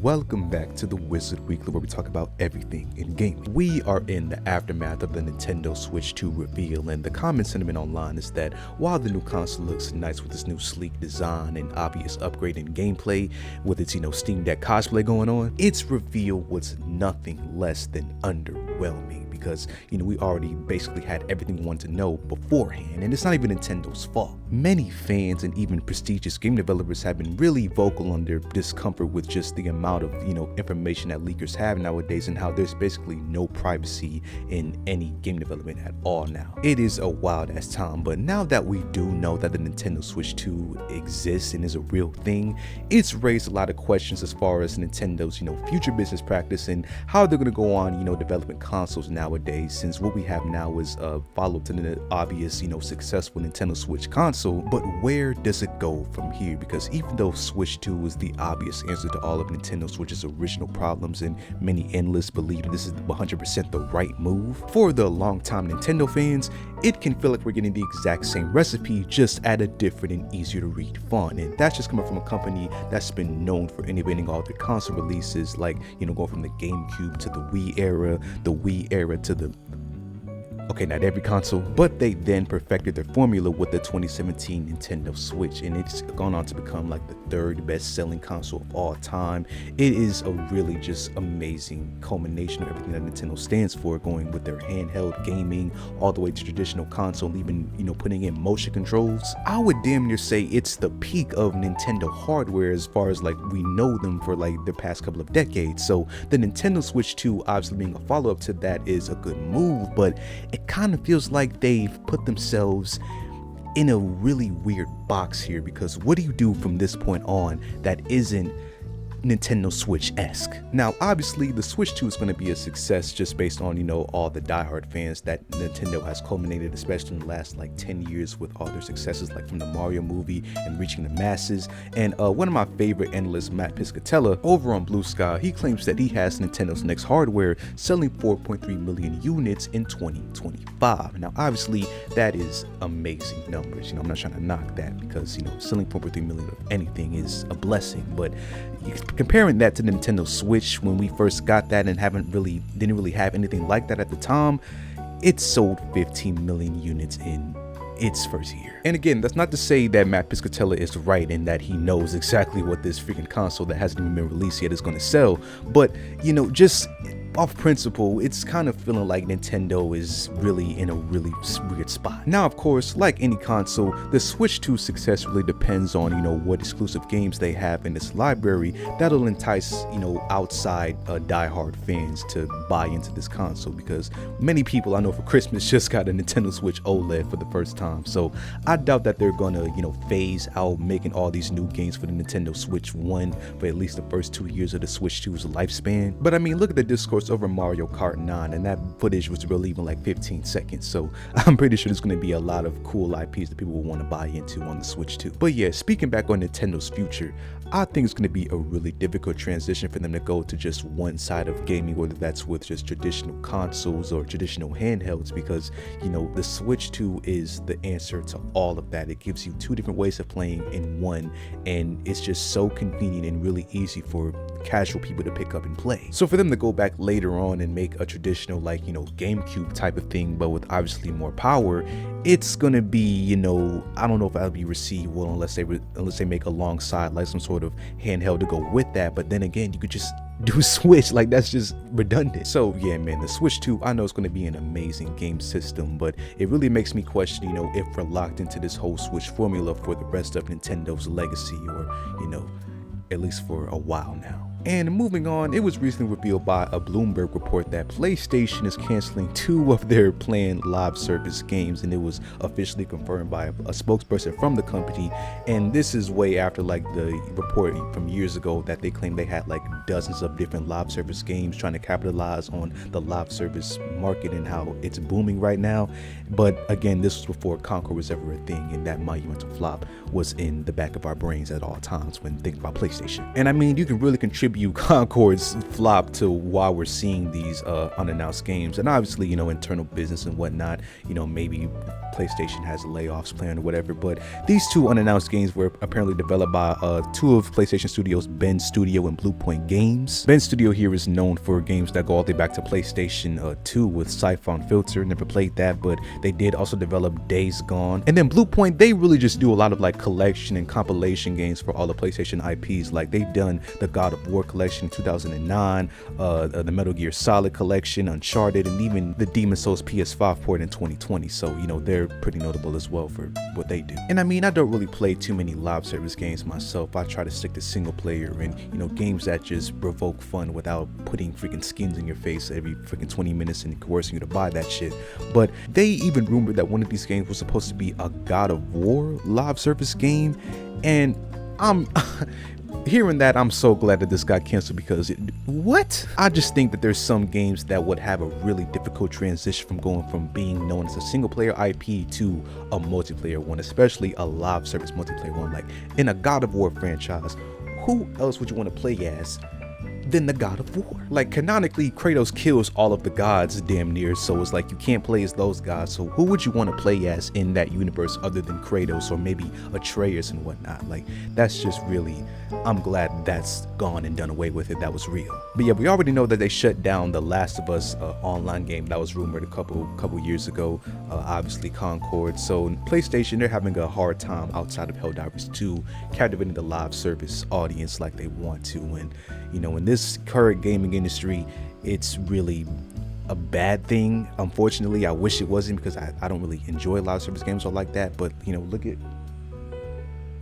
Welcome back to the Wizard Weekly, where we talk about everything in gaming. We are in the aftermath of the Nintendo Switch 2 reveal, and the common sentiment online is that while the new console looks nice with its new sleek design and obvious upgrade in gameplay, with its Steam Deck cosplay going on, its reveal was nothing less than underwhelming. Because we already basically had everything we wanted to know beforehand, and it's not even Nintendo's fault. Many fans and even prestigious game developers have been really vocal on their discomfort with just the amount of information that leakers have nowadays, and how there's basically no privacy in any game development at all now. It is a wild ass time, but now that we do know that the Nintendo Switch 2 exists and is a real thing, it's raised a lot of questions as far as Nintendo's future business practice and how they're going to go on developing consoles nowadays, since what we have now is a follow-up to the obvious successful Nintendo Switch console. But where does it go from here? Because even though Switch 2 is the obvious answer to all of Nintendo Switch's original problems, and many analysts believe this is 100% the right move, for the longtime Nintendo fans, it can feel like we're getting the exact same recipe, just at a different and easier to read font. And that's just coming from a company that's been known for innovating all their console releases, like going from the GameCube to the Wii era to the not every console, but they then perfected their formula with the 2017 Nintendo Switch, and it's gone on to become like the third best-selling console of all time. It is a really just amazing culmination of everything that Nintendo stands for, going with their handheld gaming all the way to traditional console, even putting in motion controls. I would damn near say it's the peak of Nintendo hardware as far as like we know them for like the past couple of decades. So the Nintendo Switch 2 obviously being a follow-up to that is a good move, but it kind of feels like they've put themselves in a really weird box here, because what do you do from this point on that isn't Nintendo Switch-esque? Now obviously the Switch 2 is going to be a success just based on all the diehard fans that Nintendo has culminated, especially in the last like 10 years with all their successes, like from the Mario movie and reaching the masses. And one of my favorite analysts, Matt Piscatella over on Blue Sky, he claims that he has Nintendo's next hardware selling 4.3 million units in 2025. Now obviously that is amazing numbers. I'm not trying to knock that, because selling 4.3 million of anything is a blessing, but comparing that to the Nintendo Switch when we first got that and didn't really have anything like that at the time, it sold 15 million units in its first year. And again, that's not to say that Matt Piscatella is right in that he knows exactly what this freaking console that hasn't even been released yet is going to sell, but just off principle, it's kind of feeling like Nintendo is really in a really weird spot. Now, of course, like any console, the Switch 2 success really depends on, what exclusive games they have in its library that'll entice, outside diehard fans to buy into this console, because many people I know for Christmas just got a Nintendo Switch OLED for the first time. So I doubt that they're gonna, phase out making all these new games for the Nintendo Switch 1 for at least the first 2 years of the Switch 2's lifespan. But I mean, look at the discourse over Mario Kart 9, and that footage was really even like 15 seconds. So I'm pretty sure there's going to be a lot of cool IPs that people will want to buy into on the Switch 2. But yeah, speaking back on Nintendo's future, I think it's going to be a really difficult transition for them to go to just one side of gaming, whether that's with just traditional consoles or traditional handhelds, because the Switch 2 is the answer to all of that. It gives you two different ways of playing in one, and it's just so convenient and really easy for casual people to pick up and play. So for them to go back later on and make a traditional like GameCube type of thing, but with obviously more power, it's gonna be I don't know if that'll be received well unless they make alongside like some sort of handheld to go with that. But then again, you could just do Switch, like that's just redundant. So yeah, man, the Switch 2, I know it's going to be an amazing game system, but it really makes me question if we're locked into this whole Switch formula for the rest of Nintendo's legacy, or at least for a while now. And moving on, it was recently revealed by a Bloomberg report that PlayStation is canceling 2 of their planned live service games, and it was officially confirmed by a spokesperson from the company. And this is way after like the report from years ago that they claimed they had like dozens of different live service games trying to capitalize on the live service market and how it's booming right now. But again, this was before Concord was ever a thing, and that monumental flop was in the back of our brains at all times when thinking about PlayStation. And I mean, you can really contribute attribute Concord's flop to why we're seeing these unannounced games, and obviously, you know, internal business and whatnot. You know, maybe PlayStation has layoffs planned or whatever, but these two unannounced games were apparently developed by two of PlayStation Studios, Bend Studio and Bluepoint Games. Bend Studio here is known for games that go all the way back to PlayStation 2 with Siphon Filter. Never played that, but they did also develop Days Gone. And then Bluepoint, they really just do a lot of like collection and compilation games for all the PlayStation IPs. Like they've done the God of War collection in 2009, the Metal Gear Solid collection, Uncharted, and even the Demon's Souls PS5 port in 2020. So, you know, they're pretty notable as well for what they do. And I mean, I don't really play too many live service games myself. I try to stick to single player and, you know, games that just provoke fun without putting freaking skins in your face every freaking 20 minutes and coercing you to buy that shit. But they even rumored that one of these games was supposed to be a God of War live service game, and I'm hearing that, I'm so glad that this got canceled, because what? I just think that there's some games that would have a really difficult transition from going from being known as a single player IP to a multiplayer one, especially a live service multiplayer one. Like in a God of War franchise, who else would you want to play as than the God of War? Like canonically, Kratos kills all of the gods damn near, so it's like you can't play as those gods. So who would you want to play as in that universe other than Kratos or maybe Atreus and whatnot? Like that's just really, I'm glad that's gone and done away with it. That was real. But yeah, we already know that they shut down the Last of Us online game that was rumored a couple years ago, obviously Concord. So PlayStation, they're having a hard time outside of Helldivers 2 captivating the live service audience like they want to. And you know, in this current gaming industry, it's really a bad thing. Unfortunately, I wish it wasn't, because I don't really enjoy live service games or like that. But you know, look at,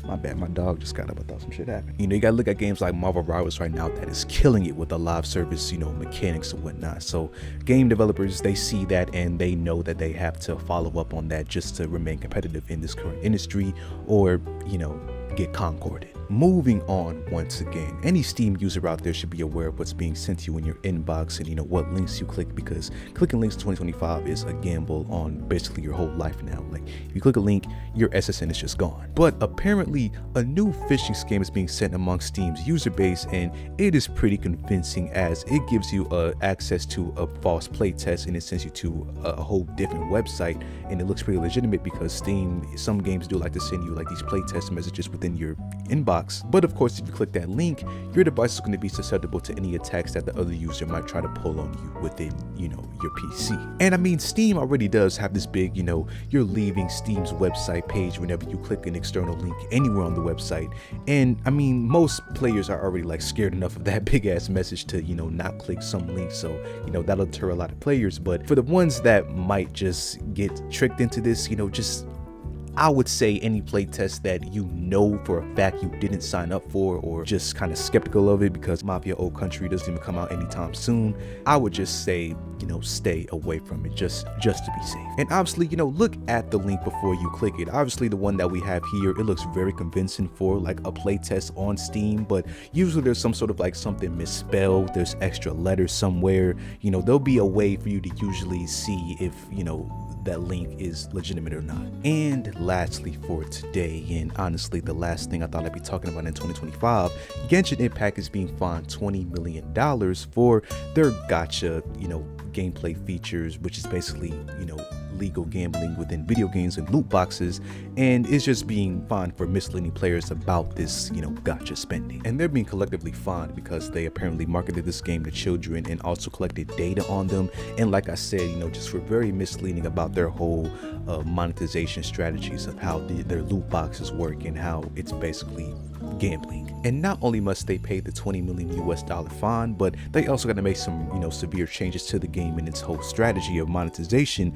my bad, my dog just got up. I thought some shit happened. You know, you gotta look at games like Marvel Rivals right now that is killing it with the live service, you know, mechanics and whatnot. So game developers, they see that and they know that they have to follow up on that just to remain competitive in this current industry, or, you know, get concorded. Moving on, once again, any Steam user out there should be aware of what's being sent to you in your inbox and, you know, what links you click, because clicking links in 2025 is a gamble on basically your whole life now. Like if you click a link, your SSN is just gone. But apparently a new phishing scam is being sent among Steam's user base, and it is pretty convincing, as it gives you access to a false playtest and it sends you to a whole different website, and it looks pretty legitimate because Steam, some games do like to send you like these playtest messages within your inbox. But of course, if you click that link, your device is going to be susceptible to any attacks that the other user might try to pull on you within, you know, your PC. And I mean, Steam already does have this big, you know, you're leaving Steam's website page whenever you click an external link anywhere on the website. And I mean, most players are already like scared enough of that big ass message to, you know, not click some link. So, you know, that'll deter a lot of players. But for the ones that might just get tricked into this, you know, just, I would say any playtest that you know for a fact you didn't sign up for, or just kind of skeptical of it because Mafia Old Country doesn't even come out anytime soon, I would just say, you know, stay away from it just to be safe. And obviously, you know, look at the link before you click it. Obviously, the one that we have here, it looks very convincing for like a playtest on Steam, but usually there's some sort of like something misspelled, there's extra letters somewhere, you know, there'll be a way for you to usually see if, you know, that link is legitimate or not. And lastly for today, and honestly the last thing I thought I'd be talking about in 2025, Genshin Impact is being fined $20 million for their gacha, you know, gameplay features, which is basically, you know, legal gambling within video games and loot boxes, and is just being fined for misleading players about this, you know, gacha spending. And they're being collectively fined because they apparently marketed this game to children and also collected data on them, and like I said, you know, just were very misleading about their whole monetization strategies of how their loot boxes work and how it's basically gambling. And not only must they pay the $20 million US fine, but they also got to make some, you know, severe changes to the game and its whole strategy of monetization.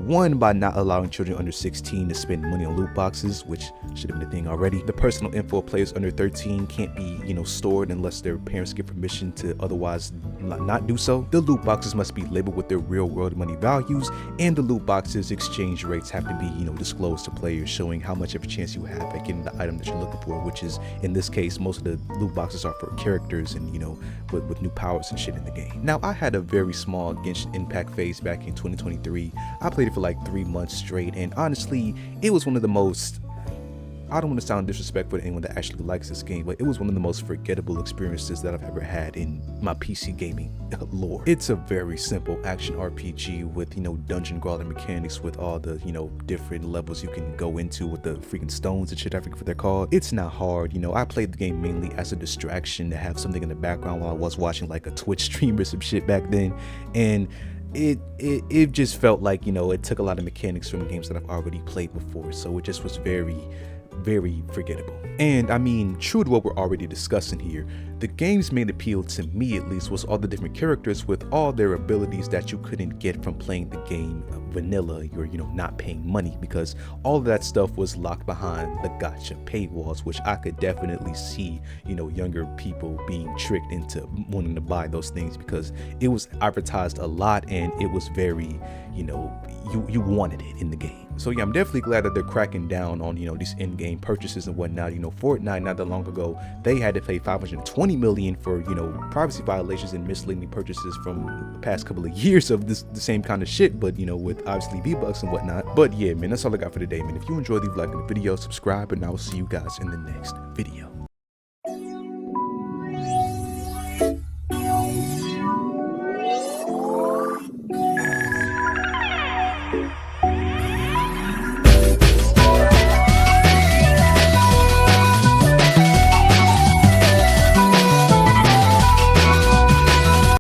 One, by not allowing children under 16 to spend money on loot boxes, which should have been a thing already. The personal info of players under 13 can't be, you know, stored unless their parents give permission to otherwise not do so. The loot boxes must be labeled with their real world money values, and the loot boxes exchange rates have to be, you know, disclosed to players, showing how much of a chance you have at getting the item that you're looking for, which is, in this case, most of the loot boxes are for characters and, you know, with new powers and shit in the game. Now, I had a very small Genshin Impact phase back in 2023. I played it for like 3 months straight, and honestly, it was one of the most I don't want to sound disrespectful to anyone that actually likes this game, but it was one of the most forgettable experiences that I've ever had in my PC gaming lore. It's a very simple action RPG with, you know, dungeon crawling mechanics with all the, you know, different levels you can go into with the freaking stones and shit. I forget what they're called. It's not hard. You know, I played the game mainly as a distraction to have something in the background while I was watching like a Twitch stream or some shit back then. And it just felt like, you know, it took a lot of mechanics from games that I've already played before. So it just was very forgettable. And I mean, true to what we're already discussing here, the game's main appeal, to me at least, was all the different characters with all their abilities that you couldn't get from playing the game vanilla or, you know, not paying money, because all of that stuff was locked behind the gacha paywalls, which I could definitely see, you know, younger people being tricked into wanting to buy those things because it was advertised a lot and it was very, you know, you wanted it in the game. So yeah, I'm definitely glad that they're cracking down on, you know, these in-game purchases and whatnot. You know, Fortnite not that long ago, they had to pay $520 million for, you know, privacy violations and misleading purchases from the past couple of years of the same kind of shit, but, you know, with obviously V-Bucks and whatnot. But yeah, man, that's all I got for today, man. If you enjoyed, leave a like on the video, subscribe, and I will see you guys in the next video.